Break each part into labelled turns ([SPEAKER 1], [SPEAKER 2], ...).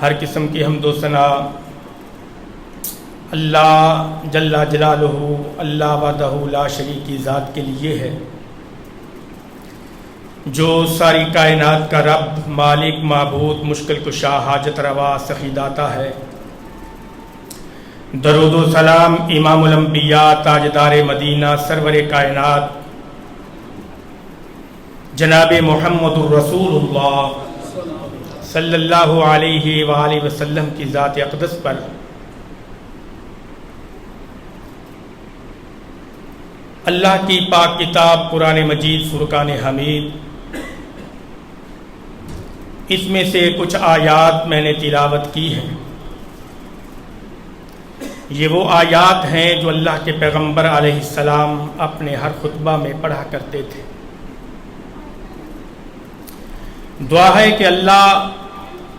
[SPEAKER 1] ہر قسم کی حمد و ثنا اللہ جل جلالہ، اللہ وحدہ لا شریک کی ذات کے لیے ہے، جو ساری کائنات کا رب، مالک، معبود، مشکل کشا، حاجت روا، سخی داتا ہے۔ درود و سلام امام الانبیاء، تاجدار مدینہ، سرور کائنات جناب محمد الرسول اللہ صلی اللہ علیہ وآلہ وسلم کی ذات اقدس پر اللہ کی پاک کتاب قرآن مجید فرقان حمید، اس میں سے کچھ آیات میں نے تلاوت کی ہیں۔ یہ وہ آیات ہیں جو اللہ کے پیغمبر علیہ السلام اپنے ہر خطبہ میں پڑھا کرتے تھے۔ دعا ہے کہ اللہ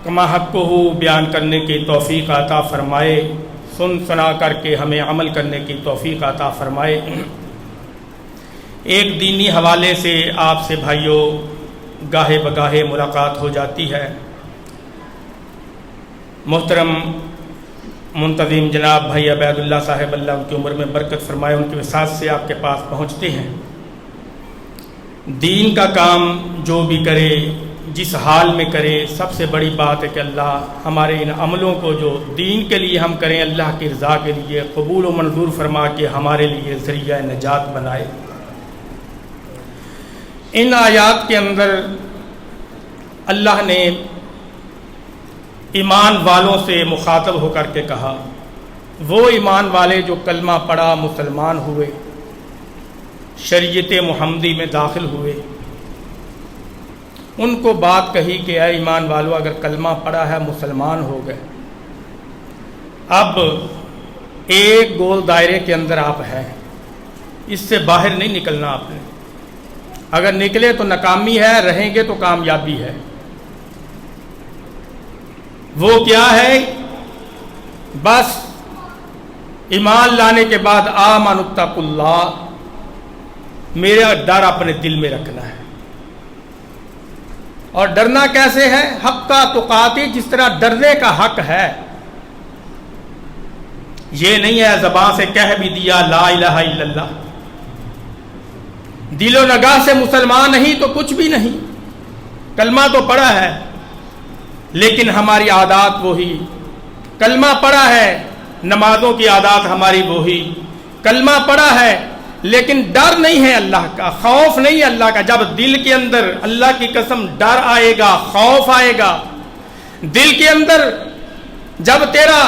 [SPEAKER 1] کما حق ہو بیان کرنے کی توفیق عطا فرمائے، سن سنا کر کے ہمیں عمل کرنے کی توفیق عطا فرمائے۔ ایک دینی حوالے سے آپ سے بھائیوں گاہے بگاہے ملاقات ہو جاتی ہے۔ محترم منتظم جناب بھائی عبید اللہ صاحب، اللہ ان کی عمر میں برکت فرمائے، ان کی وسعت سے آپ کے پاس پہنچتے ہیں۔ دین کا کام جو بھی کرے، جس حال میں کرے، سب سے بڑی بات ہے کہ اللہ ہمارے ان عملوں کو جو دین کے لیے ہم کریں، اللہ کی رضا کے لیے قبول و منظور فرما کے ہمارے لیے ذریعہ نجات بنائے۔ ان آیات کے اندر اللہ نے ایمان والوں سے مخاطب ہو کر کے کہا، وہ ایمان والے جو کلمہ پڑھا، مسلمان ہوئے، شریعت محمدی میں داخل ہوئے، ان کو بات کہی کہ اے ایمان والو، اگر کلمہ پڑھا ہے، مسلمان ہو گئے، اب ایک گول دائرے کے اندر آپ ہیں، اس سے باہر نہیں نکلنا آپ نے۔ اگر نکلے تو ناکامی ہے، رہیں گے تو کامیابی ہے۔ وہ کیا ہے؟ بس ایمان لانے کے بعد آمن اتقوا اللہ، میرا ڈر اپنے دل میں رکھنا ہے۔ اور ڈرنا کیسے ہے؟ حق کا تقاتی، جس طرح ڈرنے کا حق ہے۔ یہ نہیں ہے زبان سے کہہ بھی دیا لا الہ الا اللہ، دل و نگاہ سے مسلمان نہیں تو کچھ بھی نہیں، کلمہ تو پڑھا ہے لیکن ہماری عادات وہی، کلمہ پڑھا ہے نمازوں کی عادات ہماری وہی، کلمہ پڑھا ہے لیکن ڈر نہیں ہے اللہ کا، خوف نہیں ہے اللہ کا۔ جب دل کے اندر اللہ کی قسم ڈر آئے گا، خوف آئے گا دل کے اندر، جب تیرا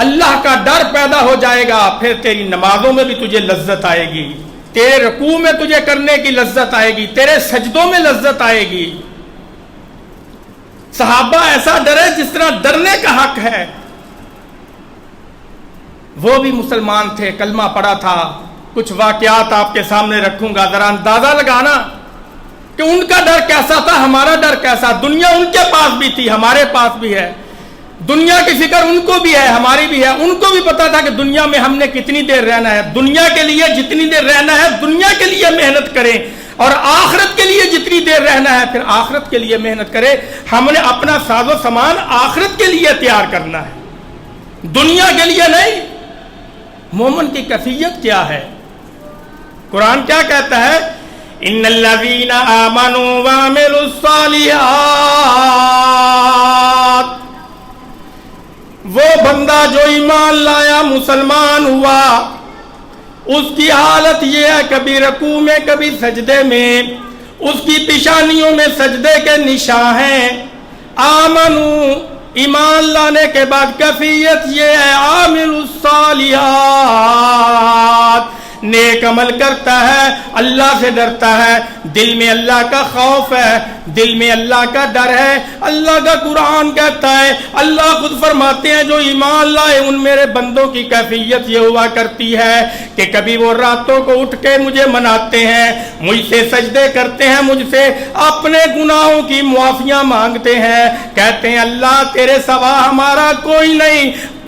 [SPEAKER 1] اللہ کا ڈر پیدا ہو جائے گا، پھر تیری نمازوں میں بھی تجھے لذت آئے گی، تیرے رکوع میں تجھے کرنے کی لذت آئے گی، تیرے سجدوں میں لذت آئے گی۔ صحابہ ایسا ڈرے جس طرح ڈرنے کا حق ہے۔ وہ بھی مسلمان تھے، کلمہ پڑھا تھا۔ کچھ واقعات آپ کے سامنے رکھوں گا، ذرا اندازہ لگانا کہ ان کا ڈر کیسا تھا، ہمارا ڈر کیسا۔ دنیا ان کے پاس بھی تھی، ہمارے پاس بھی ہے، دنیا کی فکر ان کو بھی ہے، ہماری بھی ہے۔ ان کو بھی پتا تھا کہ دنیا میں ہم نے کتنی دیر رہنا ہے، دنیا کے لیے جتنی دیر رہنا ہے دنیا کے لیے محنت کریں، اور آخرت کے لیے جتنی دیر رہنا ہے پھر آخرت کے لیے محنت کریں۔ ہم نے اپنا ساز و سامان آخرت کے لیے تیار کرنا ہے، دنیا کے لیے نہیں۔ مومن کی کیفیت کیا ہے؟ قرآن کیا کہتا ہے؟ ان الذین آمنوا وعملوا الصالحات، وہ بندہ جو ایمان لایا، مسلمان ہوا، اس کی حالت یہ ہے کبھی رکوع میں کبھی سجدے میں، اس کی پیشانیوں میں سجدے کے نشان ہیں۔ آمنو، ایمان لانے کے بعد کیفیت یہ ہے عامل الصالحات، نیک عمل کرتا ہے، اللہ سے ڈرتا ہے، دل میں اللہ کا خوف ہے، دل میں اللہ کا ڈر ہے۔ اللہ کا قرآن کہتا ہے، اللہ خود فرماتے ہیں جو ایمان لائے ان میرے بندوں کی کیفیت یہ ہوا کرتی ہے کہ کبھی وہ راتوں کو اٹھ کے مجھے مناتے ہیں، مجھ سے سجدے کرتے ہیں، مجھ سے اپنے گناہوں کی معافیاں مانگتے ہیں، کہتے ہیں اللہ تیرے سوا ہمارا کوئی نہیں،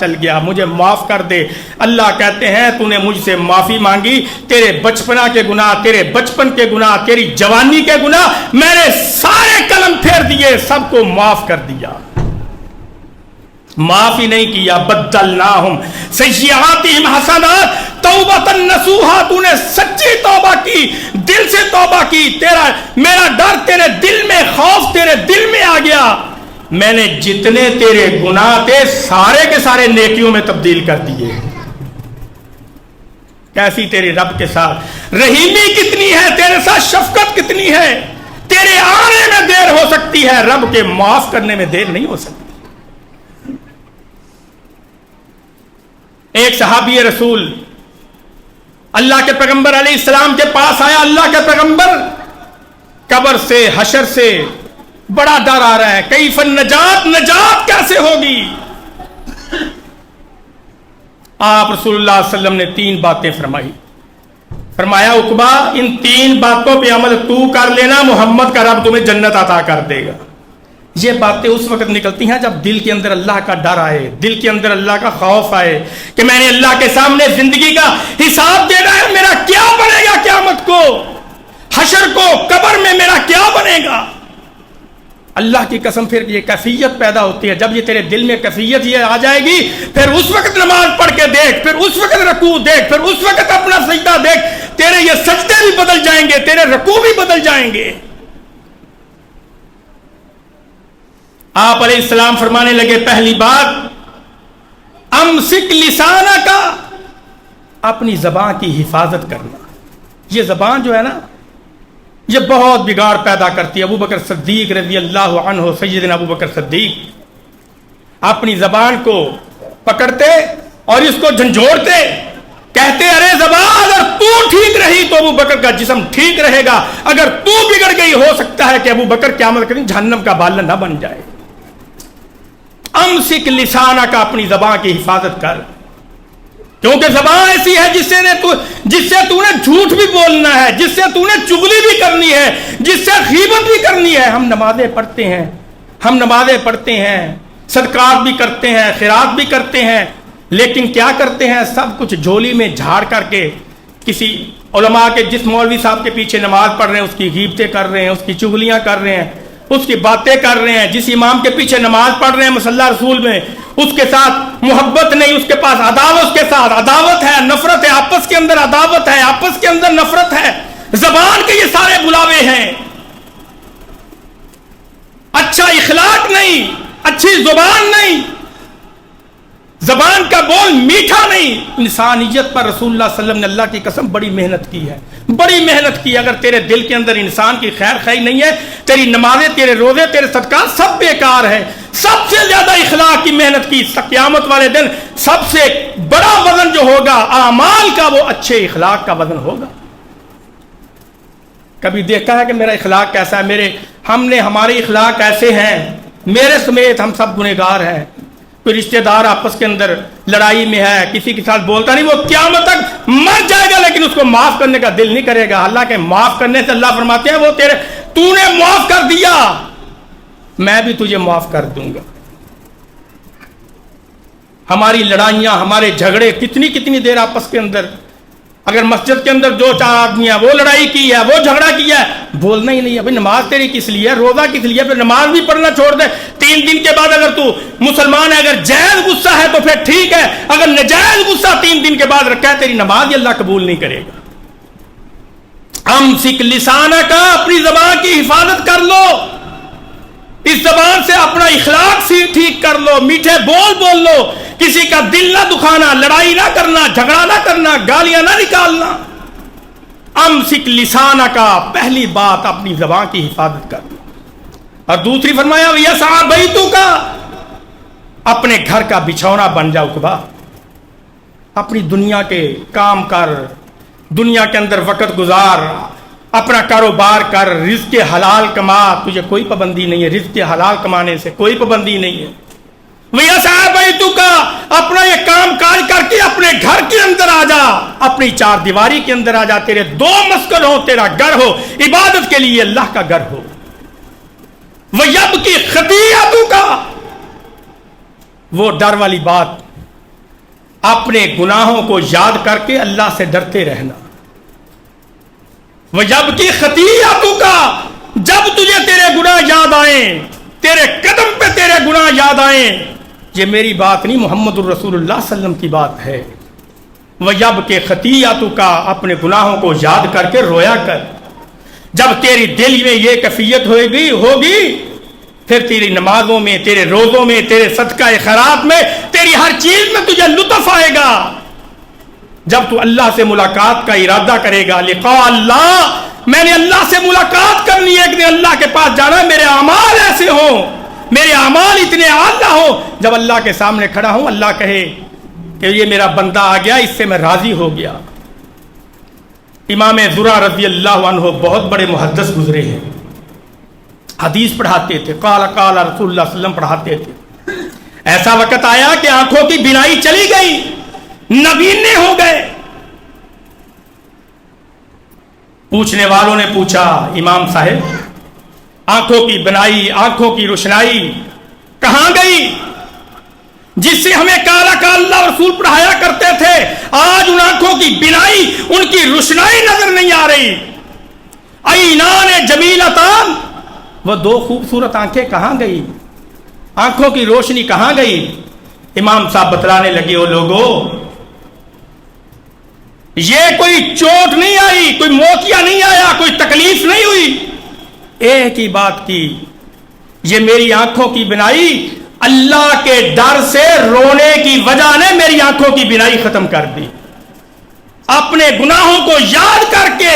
[SPEAKER 1] چل گیا, مجھے معاف کر دے. اللہ کہتے ہیں تو نے مجھ سے معافی مانگی, تیرے بچپنا کے گناہ, تیرے بچپن کے گناہ, تیری جوانی کے گناہ میں نے سارے قلم پھیر دیے, سب کو معاف کر دیا. معاف ہی نہیں کیا, بدلناہم سیئاتہم حسنات توبۃ نصوحا, تو نے سچی توبہ کی, دل سے توبہ کی. تیرا میرا ڈر تیرے دل میں, خوف تیرے دل میں آ گیا, میں نے جتنے تیرے گناہ تھے سارے کے سارے نیکیوں میں تبدیل کر دیے. کیسی تیری رب کے ساتھ رحیمی کتنی ہے, تیرے ساتھ شفقت کتنی ہے. تیرے آنے میں دیر ہو سکتی ہے, رب کے معاف کرنے میں دیر نہیں ہو سکتی. ایک صحابی رسول اللہ کے پیغمبر علیہ السلام کے پاس آیا. اللہ کے پیغمبر, قبر سے, حشر سے بڑا ڈر آ رہا ہے, کیف النجات, نجات کیسے ہوگی. آپ رسول اللہ صلی اللہ علیہ وسلم نے 3 باتیں فرمائی. فرمایا عقبہ ان 3 باتوں پہ عمل تو کر لینا, محمد کا رب تمہیں جنت عطا کر دے گا. یہ باتیں اس وقت نکلتی ہیں جب دل کے اندر اللہ کا ڈر آئے, دل کے اندر اللہ کا خوف آئے کہ میں نے اللہ کے سامنے زندگی کا حساب دینا ہے, میرا کیا بنے گا قیامت کو, حشر کو, قبر میں میرا کیا بنے گا. اللہ کی قسم پھر یہ کیفیت پیدا ہوتی ہے. جب یہ تیرے دل میں کیفیت یہ آ جائے گی, پھر اس وقت نماز پڑھ کے دیکھ, پھر اس وقت رکوع دیکھ, پھر اس وقت اپنا سجدہ دیکھ, تیرے یہ سجدے بھی بدل جائیں گے, تیرے رکوع بھی بدل جائیں گے. آپ علیہ السلام فرمانے لگے, پہلی بات امسک لسانک, اپنی زبان کی حفاظت کرنا. یہ زبان جو ہے نا, یہ بہت بگاڑ پیدا کرتی ہے. ابو بکر صدیق رضی اللہ عنہ, سیدنا ابو بکر صدیق اپنی زبان کو پکڑتے اور اس کو جھنجھوڑتے, کہتے ارے زبان اگر تو ٹھیک رہی تو ابو بکر کا جسم ٹھیک رہے گا, اگر تو بگڑ گئی ہو سکتا ہے کہ ابو بکر قیامت کے دن جہنم کا بالا نہ بن جائے. امسک لسانک, اپنی زبان کی حفاظت کر, کیونکہ زبان ایسی ہے جس سے تو نے جھوٹ بھی بولنا ہے, جس سے تو نے چغلی بھی کرنی ہے, جس سے غیبت بھی کرنی ہے. ہم نمازیں پڑھتے ہیں, صدقات بھی کرتے ہیں, خیرات بھی کرتے ہیں, لیکن کیا کرتے ہیں, سب کچھ جھولی میں جھاڑ کر کے کسی علماء کے, جس مولوی صاحب کے پیچھے نماز پڑھ رہے ہیں اس کی غیبتیں کر رہے ہیں, اس کی چغلیاں کر رہے ہیں, اس کی باتیں کر رہے ہیں. جس امام کے پیچھے نماز پڑھ رہے ہیں مصلی رسول میں, اس کے ساتھ محبت نہیں, اس کے پاس عداوت, اس کے ساتھ عداوت ہے, نفرت ہے, آپس کے اندر عداوت ہے, آپس کے اندر نفرت ہے. زبان کے یہ سارے بلاوے ہیں. اچھا اخلاق نہیں, اچھی زبان نہیں, زبان کا بول میٹھا نہیں. انسانیت پر رسول اللہ صلی اللہ علیہ وسلم نے اللہ کی قسم بڑی محنت کی ہے, بڑی محنت کی. اگر تیرے دل کے اندر انسان کی خیر خواہی نہیں ہے, تیری نمازیں, تیرے روزے, تیرے صدقات سب بیکار ہے. سب سے زیادہ اخلاق کی محنت کی. قیامت والے دن سب سے بڑا وزن جو ہوگا اعمال کا, وہ اچھے اخلاق کا وزن ہوگا. کبھی دیکھا ہے کہ میرا اخلاق کیسا ہے؟ ہمارے اخلاق ایسے ہیں, میرے سمیت ہم سب گنہگار ہیں. کوئی رشتہ دار آپس کے اندر لڑائی میں ہے, کسی کے ساتھ بولتا نہیں, وہ قیامت تک مر جائے گا لیکن اس کو معاف کرنے کا دل نہیں کرے گا. اللہ کے معاف کرنے سے اللہ فرماتے ہیں وہ تو نے معاف کر دیا, میں بھی تجھے معاف کر دوں گا. ہماری لڑائیاں, ہمارے جھگڑے کتنی دیر آپس کے اندر, اگر مسجد کے اندر 2-4 آدمی ہیں, وہ لڑائی کی ہے, وہ جھگڑا کیا ہے, بولنا ہی نہیں ہے. بھائی نماز تیری کس لیے ہے, روزہ کس لیے, پھر نماز بھی پڑھنا چھوڑ دے. 3 دن کے بعد اگر تو مسلمان ہے, اگر جائز غصہ ہے تو پھر ٹھیک ہے, اگر نجائز غصہ 3 دن کے بعد رکھا ہے, تیری نماز ہی اللہ قبول نہیں کرے گا. امسک لسانک, اپنی زبان کی حفاظت کر لو, اس زبان سے اپنا اخلاق ٹھیک کر لو, میٹھے بول لو, کسی کا دل نہ دکھانا, لڑائی نہ کرنا, جھگڑا نہ کرنا, گالیاں نہ نکالنا. امسک لسانک, پہلی بات اپنی زبان کی حفاظت کر لو. اور دوسری فرمایا ویسع بیتک, اپنے گھر کا بچھونا بن جاؤ. عقبہ اپنی دنیا کے کام کر, دنیا کے اندر وقت گزار, اپنا کاروبار کر, رزق حلال کما, تجھے کوئی پابندی نہیں ہے, رزق حلال کمانے سے کوئی پابندی نہیں ہے. ویسع بیتک, اپنا یہ کام کاج کر کے اپنے گھر کے اندر آ جا, اپنی 4 دیواری کے اندر آ جا, تیرے 2 مسکن ہو, تیرا گھر ہو, عبادت کے لیے اللہ کا گھر ہو. وَيَبْكِي خَطِيئَتُكَ, وہ ڈر والی بات، اپنے گناہوں کو یاد کر کے اللہ سے ڈرتے رہنا. وَيَبْكِي خَطِيئَتُكَ، جب تجھے تیرے گناہ یاد آئیں، تیرے قدم پہ تیرے گناہ یاد آئیں. یہ میری بات نہیں، محمد الرسول اللہ صلی اللہ علیہ وسلم کی بات ہے. وَيَبْكِي خَطِيئَتُكَ، اپنے گناہوں کو یاد کر کے رویا کر. جب تیری دل میں یہ کیفیت ہوگی پھر تیری نمازوں میں، تیرے روزوں میں، تیرے صدقہ خیرات میں، تیری ہر چیز میں تجھے لطف آئے گا. جب تو اللہ سے ملاقات کا ارادہ کرے گا، لقاء اللہ، میں نے اللہ سے ملاقات کرنی ہے، ایک دن اللہ کے پاس جانا ہے، میرے اعمال ایسے ہوں، میرے اعمال اتنے اعلیٰ ہوں، جب اللہ کے سامنے کھڑا ہوں اللہ کہے کہ یہ میرا بندہ آ گیا، اس سے میں راضی ہو گیا. امام زرع رضی اللہ عنہ بہت بڑے محدث گزرے ہیں، حدیث پڑھاتے تھے، قال قال رسول اللہ صلی اللہ علیہ وسلم پڑھاتے تھے. ایسا وقت آیا کہ آنکھوں کی بینائی چلی گئی، نبینے ہو گئے. پوچھنے والوں نے پوچھا، امام صاحب آنکھوں کی بینائی، آنکھوں کی روشنائی کہاں گئی جس سے ہمیں کالا کا اللہ رسول پڑھایا کرتے تھے؟ آج ان آنکھوں کی بینائی، ان کی روشنائی نظر نہیں آ رہی. عینان جمیلتان، وہ دو خوبصورت آنکھیں کہاں گئی؟ آنکھوں کی روشنی کہاں گئی؟ امام صاحب بتلانے لگے، وہ لوگوں، یہ کوئی چوٹ نہیں آئی، کوئی موقعہ نہیں آیا، کوئی تکلیف نہیں ہوئی، ایک ہی بات کی، یہ میری آنکھوں کی بینائی اللہ کے ڈر سے رونے کی وجہ نے میری آنکھوں کی بینائی ختم کر دی. اپنے گناہوں کو یاد کر کے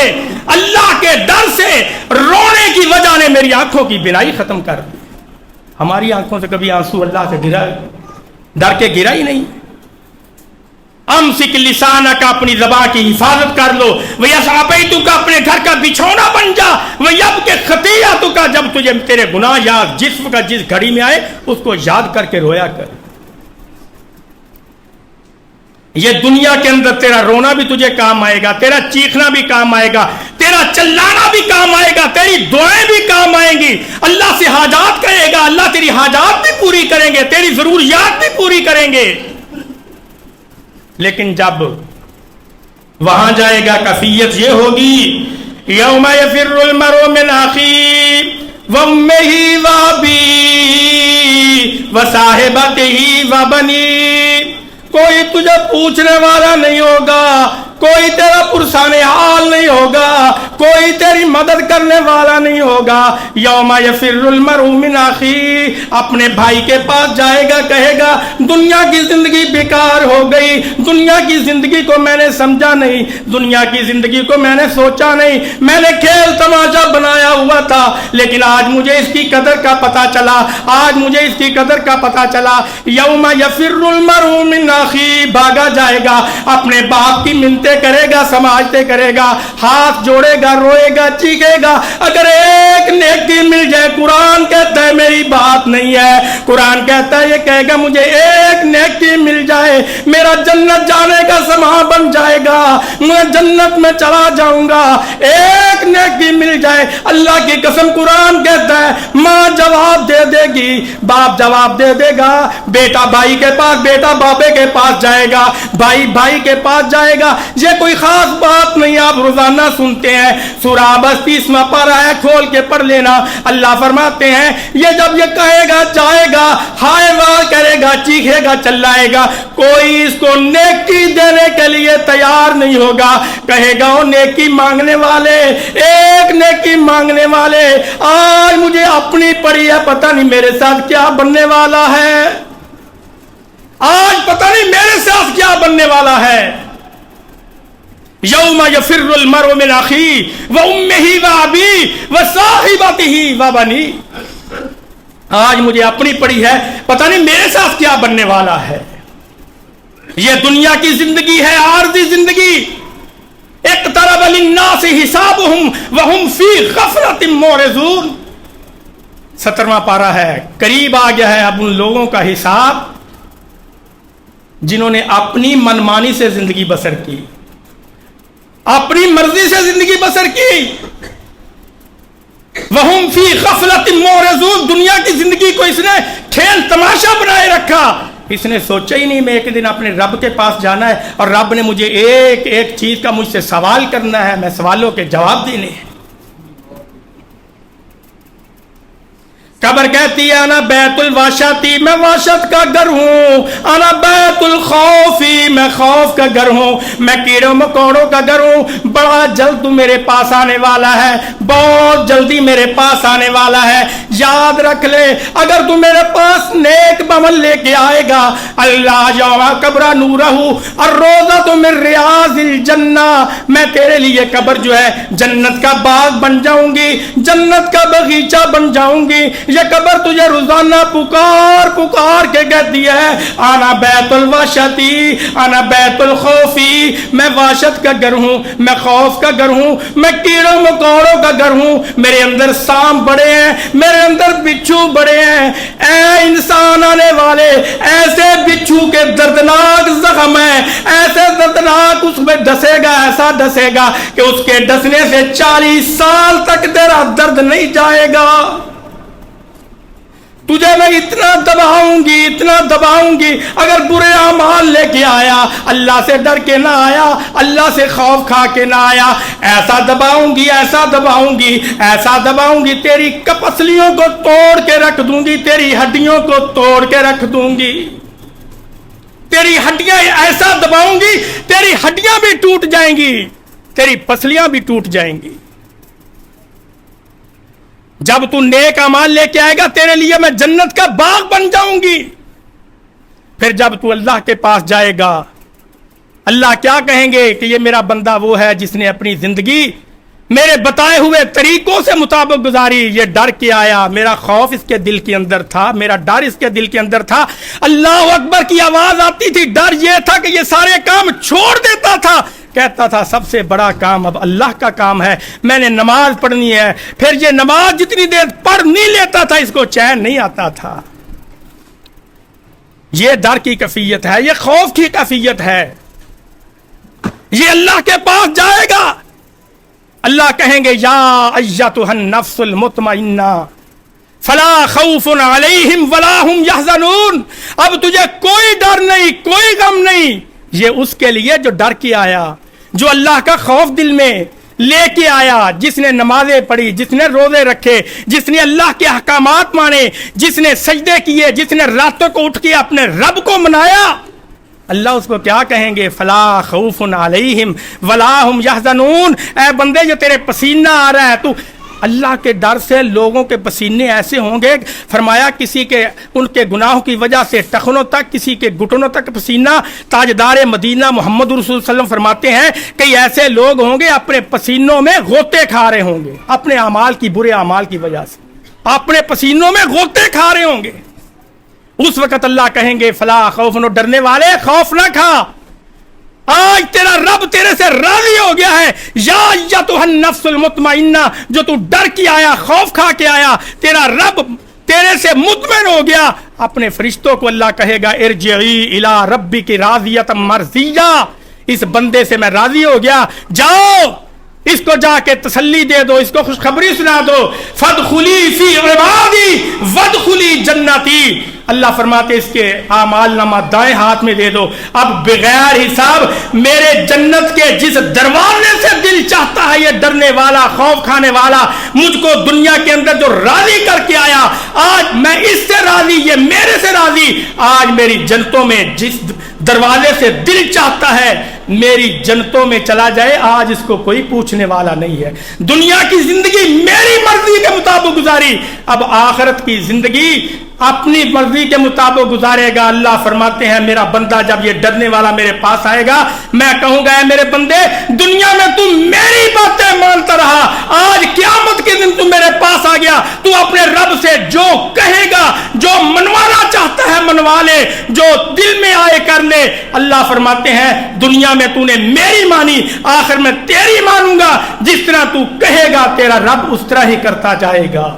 [SPEAKER 1] اللہ کے ڈر سے رونے کی وجہ نے میری آنکھوں کی بینائی ختم کر دی. ہماری آنکھوں سے کبھی آنسو اللہ سے ڈر کے گرا ہی نہیں. امسک لسانک، اپنی زبان کی حفاظت کر لو. وَيَسْعَبَيْتُكَ، اپنے گھر کا بچھونا بن جا. وَيَبْكِي خَطِيئَتُكَ، جب تجھے تیرے گناہ یاد جس وقت جس گھڑی میں آئے اس کو یاد کر کے رویا کر. یہ دنیا کے اندر تیرا رونا بھی تجھے کام آئے گا، تیرا چیخنا بھی کام آئے گا، تیرا چلانا بھی کام آئے گا، تیری دعائیں بھی کام آئیں گی. اللہ سے حاجات کرے گا، اللہ تیری حاجات بھی پوری کریں گے، تیری ضروریات بھی پوری کریں گے. لیکن جب وہاں جائے گا کیفیت یہ ہوگی، یوم یفر المرء من اخیہ وامہ وابیہ وصاحبتہ وبنیہ. کوئی تجھے پوچھنے والا نہیں ہوگا، کوئی تیرا پرسان حال نہیں ہوگا، کوئی تیری مدد کرنے والا نہیں ہوگا. یوم یفر المرء من اخیہ، اپنے بھائی کے پاس جائے گا، کہے گا دنیا کی زندگی بیکار ہو گئی، دنیا کی زندگی کو میں نے سمجھا نہیں، دنیا کی زندگی کو میں نے سوچا نہیں، میں نے کھیل تماشا بنایا ہوا تھا، لیکن آج مجھے اس کی قدر کا پتہ چلا، آج مجھے اس کی قدر کا پتہ چلا. یوم یفر المرء من اخیہ، بھاگا جائے گا، اپنے باپ کی منتیں کرے گا، سماجتے کرے گا، ہاتھ جوڑے گا، روئے گا، چیخے گا. اگر ایک نیکی مل جائے، قرآن کہتا ہے میری بات نہیں ہے، قرآن کہتا ہے یہ کہے گا مجھے ایک نیکی مل جائے، میرا جنت جانے کا سامان بن جائے گا، میں جنت میں چلا جاؤں گا. ایک نیکی مل جائے، اللہ کی قسم قرآن کہتا ہے ماں جواب دے دے گی، باپ جواب دے دے گا، بیٹا بھائی کے پاس، بیٹا بابے کے پاس جائے گا، بھائی بھائی کے پاس جائے گا. یہ کوئی خاص بات نہیں، آپ روزانہ سنتے ہیں. سورہ عبس 30واں پارہ ہے، کھول کے پڑھ لینا. اللہ فرماتے ہیں یہ جب یہ کہے گا جائے گا، ہائے واہ کرے گا، چیخے گا، چلائے گا، کوئی اس کو نیکی دینے کے لیے تیار نہیں ہوگا. کہے گا وہ نیکی مانگنے والے، ایک نیکی مانگنے والے، آج مجھے اپنی پڑی ہے، پتہ نہیں میرے ساتھ کیا بننے والا ہے، آج پتہ نہیں میرے ساتھ کیا بننے والا ہے. یوم یفر المرء من اخیہ وامہ وابیہ وصاحبتہ وبنیہ. آج مجھے اپنی پڑی ہے، پتہ نہیں میرے ساتھ کیا بننے والا ہے. یہ دنیا کی زندگی ہے، عارضی زندگی. اقترب للناس حسابهم وهم فی غفلۃ معرضون. 17واں پارہ ہے، قریب آ گیا ہے اب ان لوگوں کا حساب جنہوں نے اپنی منمانی سے زندگی بسر کی، اپنی مرضی سے زندگی بسر کی. وہم فی غفلۃ معرضون. دنیا کی زندگی کو اس نے کھیل تماشا بنائے رکھا. اس نے سوچا ہی نہیں میں ایک دن اپنے رب کے پاس جانا ہے اور رب نے مجھے ایک ایک چیز کا مجھ سے سوال کرنا ہے، میں سوالوں کے جواب دینے ہیں۔ قبر کہتی ہے انا بیت الواشتی، میں واشت کا گھر ہوں، انا بیت الخوفی، میں خوف کا گھر ہوں، میں کیڑوں مکوڑوں کا گھر ہوں، بڑا جلد تو میرے پاس آنے والا ہے، بہت جلدی میرے پاس آنے والا ہے۔ یاد رکھ لے اگر تو میرے پاس نیک عمل لے کے آئے گا، اللہ یوم قبر نورہ الروضۃ من ریاض الجنہ، میں تیرے لیے قبر جو ہے جنت کا باغ بن جاؤں گی، جنت کا باغیچہ بن جاؤں گی۔ یہ قبر تجھے روزانہ پکار پکار کے کہتی ہے انا بیت الواشتی انا بیت الخوفی، میں واشت کا گھر ہوں، میں خوف کا گھر ہوں، میں کیڑوں مکوڑوں کا گھر ہوں، میرے اندر سانپ بڑے ہیں، میرے اندر بچھو بڑے ہیں۔ اے انسان آنے والے، ایسے بچھو کے دردناک زخم ہیں، ایسے دردناک اس میں ڈسے گا، ایسا ڈسے گا کہ اس کے ڈسنے سے 40 سال تک تیرا درد نہیں جائے گا۔ تجھے میں اتنا دباؤں گی، اتنا دباؤں گی، اگر برے اعمال لے کے آیا، اللہ سے ڈر کے نہ آیا، اللہ سے خوف کھا کے نہ آیا، ایسا دباؤں گی، ایسا دباؤں گی، ایسا دباؤں گی، تیری پسلیوں کو توڑ کے رکھ دوں گی، تیری ہڈیوں کو توڑ کے رکھ دوں گی، تیری ہڈیاں ایسا دباؤں گی، تیری ہڈیاں بھی ٹوٹ جائیں گی، تیری پسلیاں بھی ٹوٹ جائیں گی۔ جب تو نیک اعمال لے کے آئے گا تیرے لیے میں جنت کا باغ بن جاؤں گی۔ پھر جب تو اللہ کے پاس جائے گا، اللہ کیا کہیں گے کہ یہ میرا بندہ وہ ہے جس نے اپنی زندگی میرے بتائے ہوئے طریقوں سے مطابق گزاری، یہ ڈر کے آیا، میرا خوف اس کے دل کے اندر تھا، میرا ڈر اس کے دل کے اندر تھا، اللہ اکبر کی آواز آتی تھی، ڈر یہ تھا کہ یہ سارے کام چھوڑ دیتا تھا، کہتا تھا سب سے بڑا کام اب اللہ کا کام ہے، میں نے نماز پڑھنی ہے۔ پھر یہ نماز جتنی دیر پڑھ نہیں لیتا تھا اس کو چین نہیں آتا تھا۔ یہ ڈر کی کیفیت ہے، یہ خوف کی کیفیت ہے۔ یہ اللہ کے پاس جائے گا، اللہ کہیں گے یا ایتھا النفس المطمئنہ فلا خوف علیہم ولا هم یحزنون، اب تجھے کوئی ڈر نہیں، کوئی غم نہیں۔ یہ اس کے لیے جو ڈر کے آیا، جو اللہ کا خوف دل میں لے کے آیا، جس نے نمازیں پڑھی، جس نے روزے رکھے، جس نے اللہ کے احکامات مانے، جس نے سجدے کیے، جس نے راتوں کو اٹھ کے اپنے رب کو منایا، اللہ اس کو کیا کہیں گے؟ فلا خوف علیہم ولا هم یحزنون۔ اے بندے جو تیرے پسینہ آ رہا ہے، تو اللہ کے ڈر سے لوگوں کے پسینے ایسے ہوں گے، فرمایا کسی کے ان کے گناہوں کی وجہ سے ٹخنوں تک، کسی کے گھٹنوں تک پسینہ۔ تاجدار مدینہ محمد رسول صلی اللہ علیہ وسلم فرماتے ہیں کہ ایسے لوگ ہوں گے اپنے پسینوں میں غوطے کھا رہے ہوں گے، اپنے اعمال کی، برے اعمال کی وجہ سے اپنے پسینوں میں غوطے کھا رہے ہوں گے۔ اس وقت اللہ کہیں گے فلا خوف، ڈرنے والے خوف نہ کھا، آج تیرا رب تیرے سے راضی ہو گیا ہے۔ یا ایتھا النفس المطمئنہ، جو تو ڈر کے آیا، خوف کھا کے آیا، تیرا رب تیرے سے مطمئن ہو گیا۔ اپنے فرشتوں کو اللہ کہے گا ارجعی الی ربک راضیۃ مرضیہ، اس بندے سے میں راضی ہو گیا، جاؤ اس کو جا کے تسلی دے دو، اس کو خوشخبری سنا دو، فادخلی فی عبادی وادخلی جنتی۔ اللہ فرماتے اس کے اعمال نامہ دائیں ہاتھ میں دے دو، اب بغیر حساب میرے جنت کے جس دروازے سے دل چاہتا ہے یہ ڈرنے والا، خوف کھانے والا، مجھ کو دنیا کے اندر جو راضی کر کے آیا، آج میں اس سے راضی، یہ میرے سے راضی، آج میری جنتوں میں جس دروازے سے دل چاہتا ہے میری جنتوں میں چلا جائے، آج اس کو کوئی پوچھنے والا نہیں ہے۔ دنیا کی زندگی میری مرضی کے مطابق گزاری، اب آخرت کی زندگی اپنی مرضی کے مطابق گزارے گا۔ اللہ فرماتے ہیں میرا بندہ جب یہ ڈرنے والا میرے پاس آئے گا، میں کہوں گا اے میرے بندے، دنیا میں تم میری باتیں مانتا رہا، آج قیامت کے دن تم میرے پاس آ گیا، تو اپنے رب سے جو کہے گا، جو منوانا چاہتا ہے منوا لے، جو دل میں آئے کر لے۔ اللہ فرماتے ہیں دنیا میں تو نے میری مانی، آخر میں تیری مانوں گا، جس طرح تو کہے گا تیرا رب اس طرح ہی کرتا جائے گا۔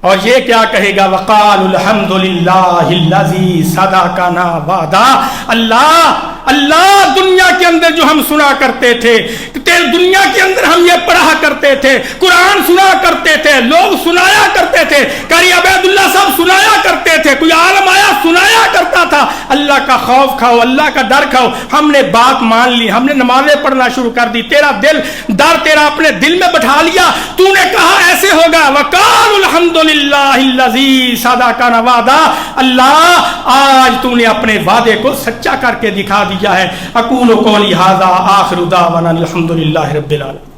[SPEAKER 1] اور یہ کیا کہے گا؟ وقال الحمد للہ الذی صدقنا وعدہ۔ اللہ دنیا کے اندر جو ہم سنا کرتے تھے، دنیا کے اندر ہم یہ پڑھا کرتے تھے، قرآن سنا کرتے تھے، لوگ سنایا کرتے تھے، قاری عبید اللہ صاحب سنایا کرتے تھے، کوئی عالم آیا سنایا کرتا اللہ کا خوف کھاؤ, اللہ کا ڈر کھاؤ. ہم نے بات مان لی, ہم نے نمازیں پڑھنا شروع کر دی, تیرا دل ڈر تیرا اپنے دل میں بٹھا لیا, تو نے کہا ایسے ہوگا. وقال الحمدللہ الذی صدقنا وعدہ, اللہ آج تو نے اپنے وعدے کو سچا کر کے دکھا دیا ہے. اقول قولی ھذا آخر دعوانا الحمدللہ رب العالمین.